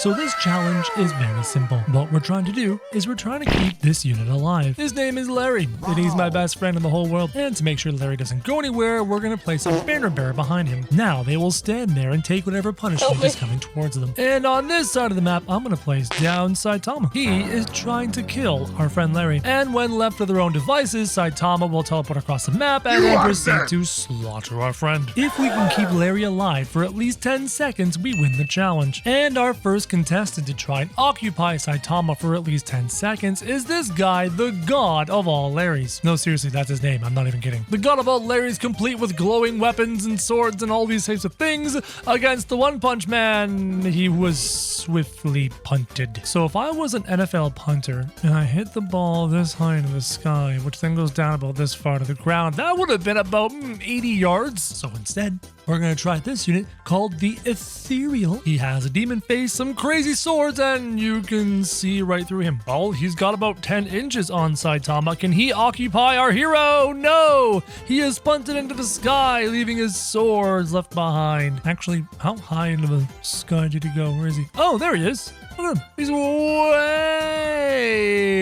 So this challenge is very simple. What we're trying to do is we're trying to keep this unit alive. His name is Larry, and he's my best friend in the whole world. And to make sure Larry doesn't go anywhere, we're going to place a banner bearer behind him. Now they will stand there and take whatever punishment is coming towards them. And on this side of the map, I'm going to place down Saitama. He is trying to kill our friend Larry. And when left to their own devices, Saitama will teleport across the map and then proceed to slaughter our friend. If we can keep Larry alive for at least 10 seconds, we win the challenge. And our first contestant to try and occupy Saitama for at least 10 seconds is this guy, the god of all Larrys. No, seriously, that's his name. I'm not even kidding. The god of all Larrys, complete with glowing weapons and swords and all these types of things, against the One Punch Man. He was swiftly punted. So if I was an NFL punter and I hit the ball this high into the sky, which then goes down about this far to the ground, that would have been about 80 yards. So instead, we're going to try this unit called the Ethereal. He has a demon face, some crazy swords, and you can see right through him. Oh, he's got about 10 inches on Saitama. Can he occupy our hero? No! He is punted into the sky, leaving his swords left behind. Actually, how high into the sky did he go? Where is he? Oh, there he is. Look at him. He's way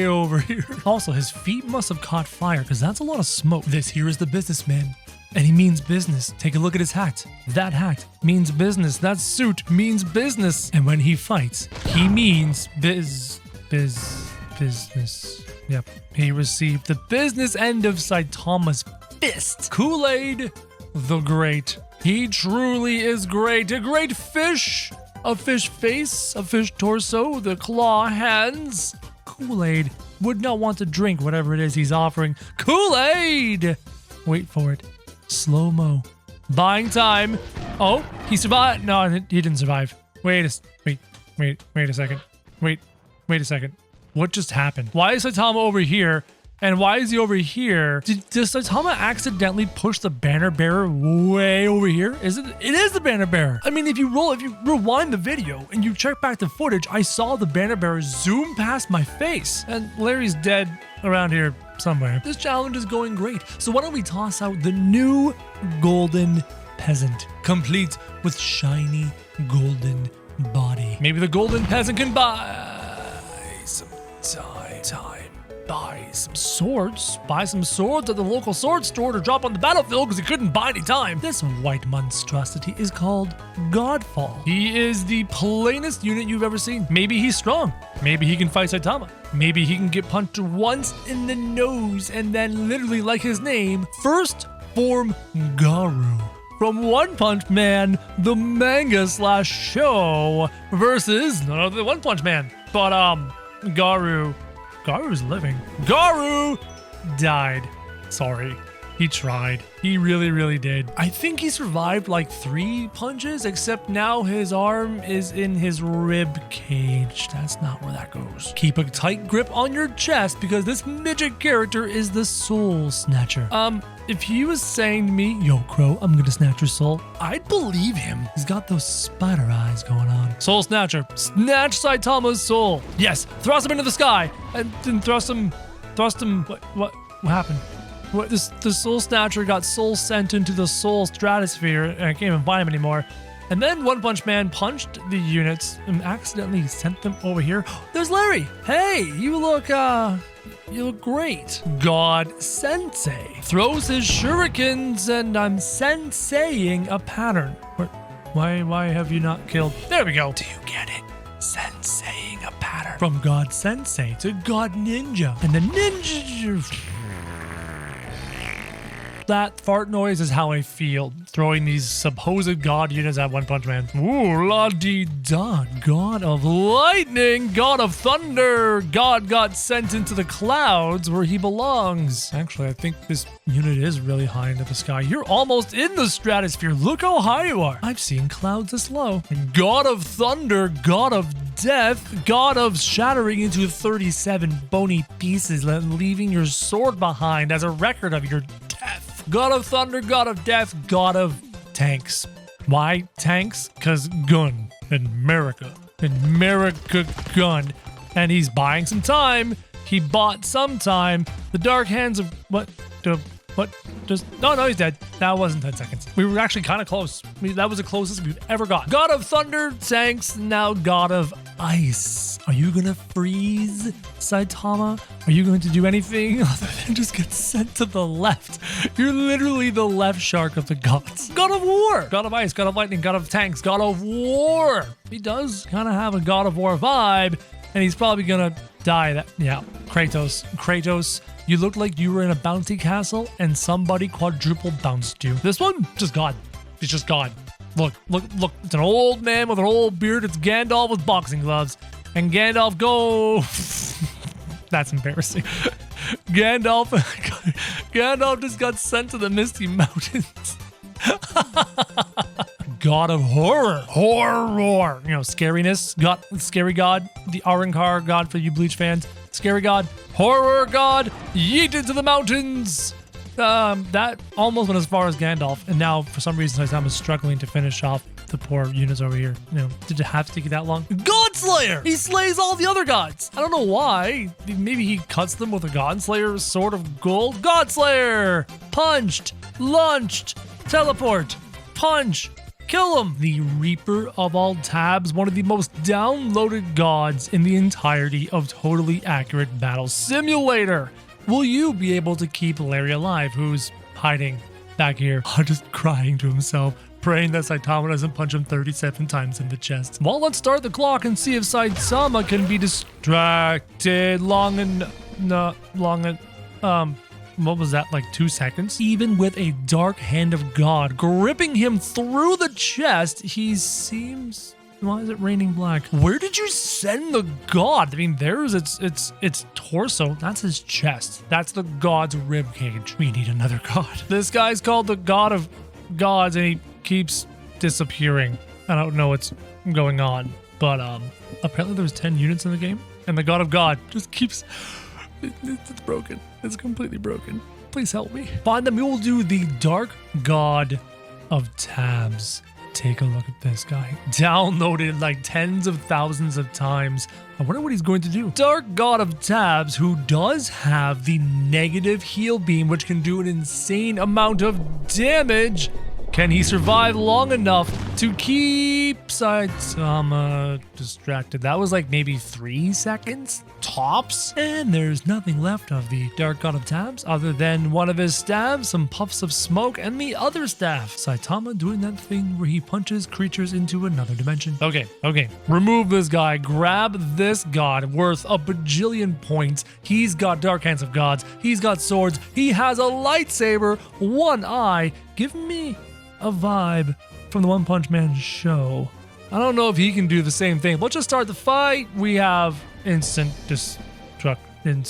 over here. Also, his feet must have caught fire because that's a lot of smoke. This here is the businessman. And he means business. Take a look at his hat. That hat means business. That suit means business. And when he fights, he means business. Yep. He received the business end of Saitama's fist. Kool-Aid the Great. He truly is great. A great fish. A fish face. A fish torso. The claw hands. Kool-Aid would not want to drink whatever it is he's offering. Kool-Aid! Wait for it. Slow-mo. Buying time. Oh, he survived. No, he didn't survive. Wait a second. Wait a second. What just happened? Why is Saitama over here? And why is he over here? Does Saitama accidentally push the banner bearer way over here? Is it? It is the banner bearer. I mean, if you rewind the video and you check back the footage, I saw the banner bearer zoom past my face. And Larry's dead around here somewhere. This challenge is going great. So why don't we toss out the new golden peasant, complete with shiny golden body. Maybe the golden peasant can buy some time. Buy some swords at the local sword store to drop on the battlefield because he couldn't buy any time. This white monstrosity is called Godfall. He is the plainest unit you've ever seen. Maybe he's strong. Maybe he can fight Saitama. Maybe he can get punched once in the nose and then literally, like his name, first form Garu. From One Punch Man, the manga/show, versus none other than One Punch Man, but Garu. Garu's living. Garu died. Sorry. He tried. He really did. I think he survived like 3 punches, except now his arm is in his rib cage. That's not where that goes. Keep a tight grip on your chest because this midget character is the Soul Snatcher. If he was saying to me, yo, Crow, I'm gonna snatch your soul, I'd believe him. He's got those spider eyes going on. Soul Snatcher. Snatch Saitama's soul. Yes, thrust him into the sky. And then thrust him. What happened? What, the Soul Snatcher got soul sent into the soul stratosphere and I can't even find him anymore. And then One Punch Man punched the units and accidentally sent them over here. There's Larry. Hey, you look great. God Sensei throws his shurikens and I'm senseiing a pattern. Why have you not killed? There we go. Do you get it? Senseiing a pattern. From God Sensei to God Ninja. And the ninja... That fart noise is how I feel throwing these supposed god units at One Punch Man. Ooh, la-dee-da. God of lightning, god of thunder. God got sent into the clouds where he belongs. Actually, I think this unit is really high into the sky. You're almost in the stratosphere. Look how high you are. I've seen clouds this low. God of thunder, god of death, god of shattering into 37 bony pieces, leaving your sword behind as a record of your death. God of thunder, god of death, god of tanks. Why tanks? Because gun in America. Gun. And he's buying some time. He bought some time. The dark hands of what? No, he's dead. That wasn't 10 seconds. We were actually kind of close. That was the closest we've ever got. God of thunder, tanks, now god of ice. Are you gonna freeze, Saitama? Are you going to do anything other than just get sent to the left? You're literally the left shark of the gods. God of War! God of Ice, God of Lightning, God of Tanks, God of War! He does kind of have a God of War vibe, and he's probably gonna die. Yeah, Kratos, you looked like you were in a bouncy castle and somebody quadruple bounced you. This one, just God. It's just God. Look, it's an old man with an old beard. It's Gandalf with boxing gloves. And Gandalf go... That's embarrassing. Gandalf just got sent to the Misty Mountains. God of Horror. Horror. You know, scariness. God, scary God. The Arankar God for you Bleach fans. Scary God. Horror God. Yeet into the mountains. That almost went as far as Gandalf, and now for some reason Saitama's struggling to finish off the poor units over here. You know, did it have to take you that long? God Slayer! He slays all the other gods. I don't know why. Maybe he cuts them with a God Slayer sword of gold. God Slayer! Punched, launched, teleport, punch, kill him. The Reaper of all tabs, one of the most downloaded gods in the entirety of Totally Accurate Battle Simulator. Will you be able to keep Larry alive, who's hiding back here, just crying to himself, praying that Saitama doesn't punch him 37 times in the chest? Well, let's start the clock and see if Saitama can be distracted long and what was that, like 2 seconds? Even with a dark hand of God gripping him through the chest, he seems... Why is it raining black? Where did you send the god? I mean, there's its torso. That's his chest. That's the god's rib cage. We need another god. This guy's called the God of Gods, and he keeps disappearing. I don't know what's going on, but apparently there was 10 units in the game, and the God of God just keeps... It's broken. It's completely broken. Please help me. Find them. We will do the Dark God of Tabs. Take a look at this guy. Downloaded like tens of thousands of times. I wonder what he's going to do. Dark God of Tabs, who does have the negative heal beam, which can do an insane amount of damage. Can he survive long enough to keep Saitama distracted? That was like maybe 3 seconds tops. And there's nothing left of the Dark God of Tabs other than one of his stabs, some puffs of smoke, and the other staff. Saitama doing that thing where he punches creatures into another dimension. Okay. Remove this guy. Grab this god worth a bajillion points. He's got Dark Hands of Gods. He's got swords. He has a lightsaber. One eye. Give me a vibe from the One Punch Man show. I don't know if he can do the same thing. Let's just start the fight. We have instant destruction.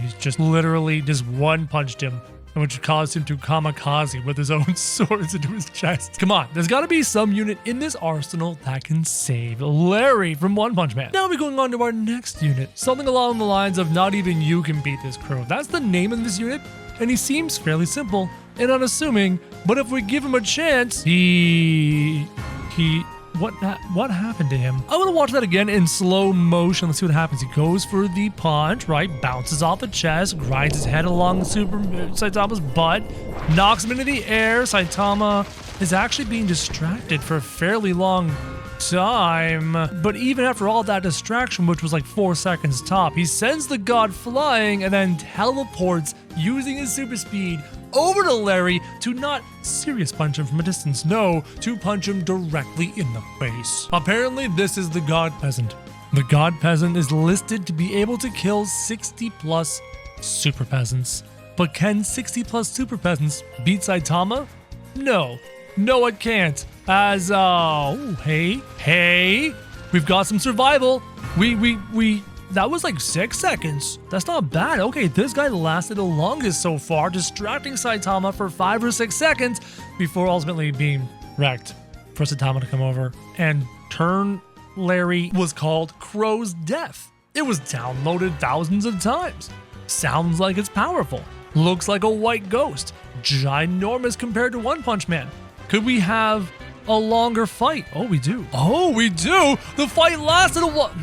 He's just literally just one punched him, which caused him to kamikaze with his own swords into his chest. Come on, there's got to be some unit in this arsenal that can save Larry from One Punch Man. Now we're going on to our next unit. Something along the lines of not even you can beat this crew. That's the name of this unit, and he seems fairly simple and unassuming, but if we give him a chance, what happened to him? I want to watch that again in slow motion. Let's see what happens. He goes for the punch, right? Bounces off the chest, grinds his head along Saitama's butt, knocks him into the air. Saitama is actually being distracted for a fairly long time, but even after all that distraction, which was like 4 seconds top, he sends the god flying and then teleports using his super speed over to Larry to not serious punch him from a distance, no, to punch him directly in the face. Apparently this is the god peasant. The god peasant is listed to be able to kill 60 plus super peasants, but can 60 plus super peasants beat Saitama? No, it can't. As hey, we've got some survival. We that was like 6 seconds. That's not bad. Okay, this guy lasted the longest so far, distracting Saitama for 5 or 6 seconds before ultimately being wrecked. For Saitama to come over and turn Larry was called Crow's Death. It was downloaded thousands of times. Sounds like it's powerful. Looks like a white ghost. Ginormous compared to One Punch Man. Could we have a longer fight? Oh, we do. The fight lasted a while.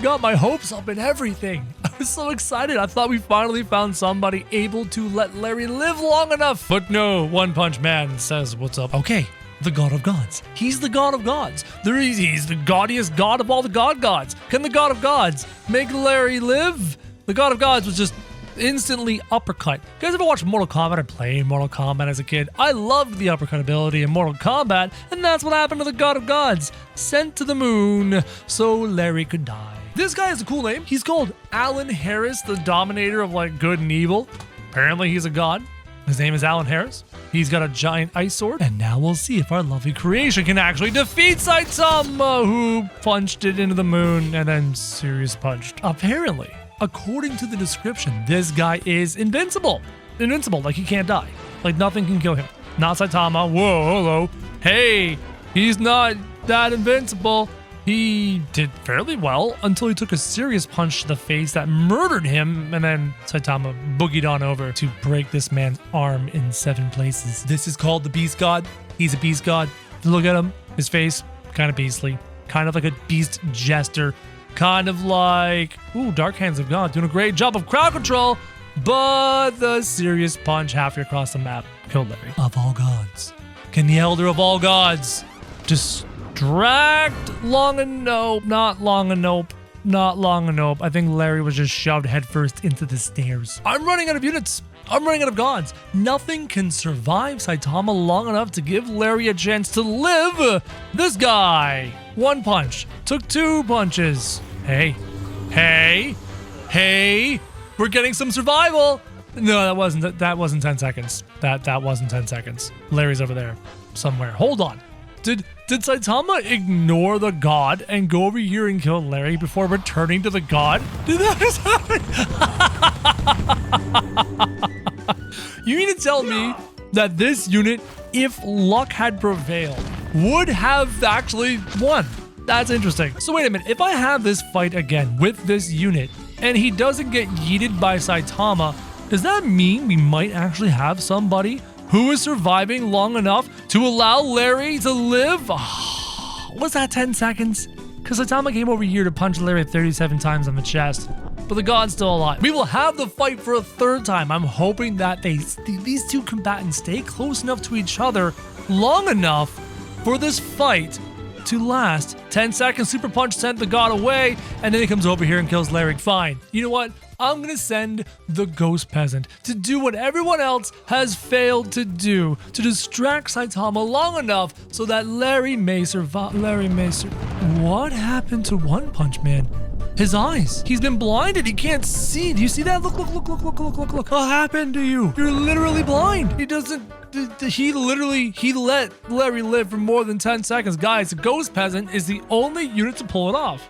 Got my hopes up and everything. I was so excited. I thought we finally found somebody able to let Larry live long enough. But no, One Punch Man says, what's up? Okay, the god of gods. He's the god of gods. He's the gaudiest god of all the gods. Can the god of gods make Larry live? The god of gods was just instantly uppercut. You guys ever watch Mortal Kombat? I played Mortal Kombat as a kid. I loved the uppercut ability in Mortal Kombat, and that's what happened to the god of gods. Sent to the moon so Larry could die. This guy has a cool name. He's called Alan Harris, the dominator of like good and evil. Apparently he's a god. His name is Alan Harris. He's got a giant ice sword. And now we'll see if our lovely creation can actually defeat Saitama, who punched it into the moon and then serious punched. Apparently, according to the description, this guy is invincible. Invincible, like he can't die. Like nothing can kill him. Not Saitama. Whoa, hello. Hey, he's not that invincible. He did fairly well until he took a serious punch to the face that murdered him, and then Saitama boogied on over to break this man's arm in 7 places. This is called the Beast God. He's a Beast God. Look at him. His face, kind of beastly. Kind of like a beast jester. Kind of like, ooh, Dark Hands of God, doing a great job of crowd control, but the serious punch halfway across the map killed Larry. Of all gods. Can the elder of all gods distract long enough? Not long enough. Not long enough. I think Larry was just shoved headfirst into the stairs. I'm running out of units. I'm running out of gods. Nothing can survive Saitama long enough to give Larry a chance to live. This guy. 1 punch. Took 2 punches. Hey. We're getting some survival. No, that wasn't 10 seconds. That wasn't 10 seconds. Larry's over there somewhere. Hold on. Did Saitama ignore the god and go over here and kill Larry before returning to the god? Did that just happen? You mean to tell me that this unit, if luck had prevailed, would have actually won? That's interesting. So wait a minute. If I have this fight again with this unit and he doesn't get yeeted by Saitama, does that mean we might actually have somebody who is surviving long enough to allow Larry to live? Was that 10 seconds? Because Saitama came over here to punch Larry 37 times on the chest, but the god's still alive. We will have the fight for a 3rd time. I'm hoping that these 2 combatants stay close enough to each other long enough for this fight to last. 10 seconds, super punch sent the god away, and then he comes over here and kills Larry. Fine. You know what? I'm gonna send the Ghost Peasant to do what everyone else has failed to do, to distract Saitama long enough so that Larry may survive. What happened to One Punch Man? His eyes. He's been blinded. He can't see. Do you see that? Look. What happened to you? You're literally blind. He let Larry live for more than 10 seconds. Guys, the Ghost Peasant is the only unit to pull it off.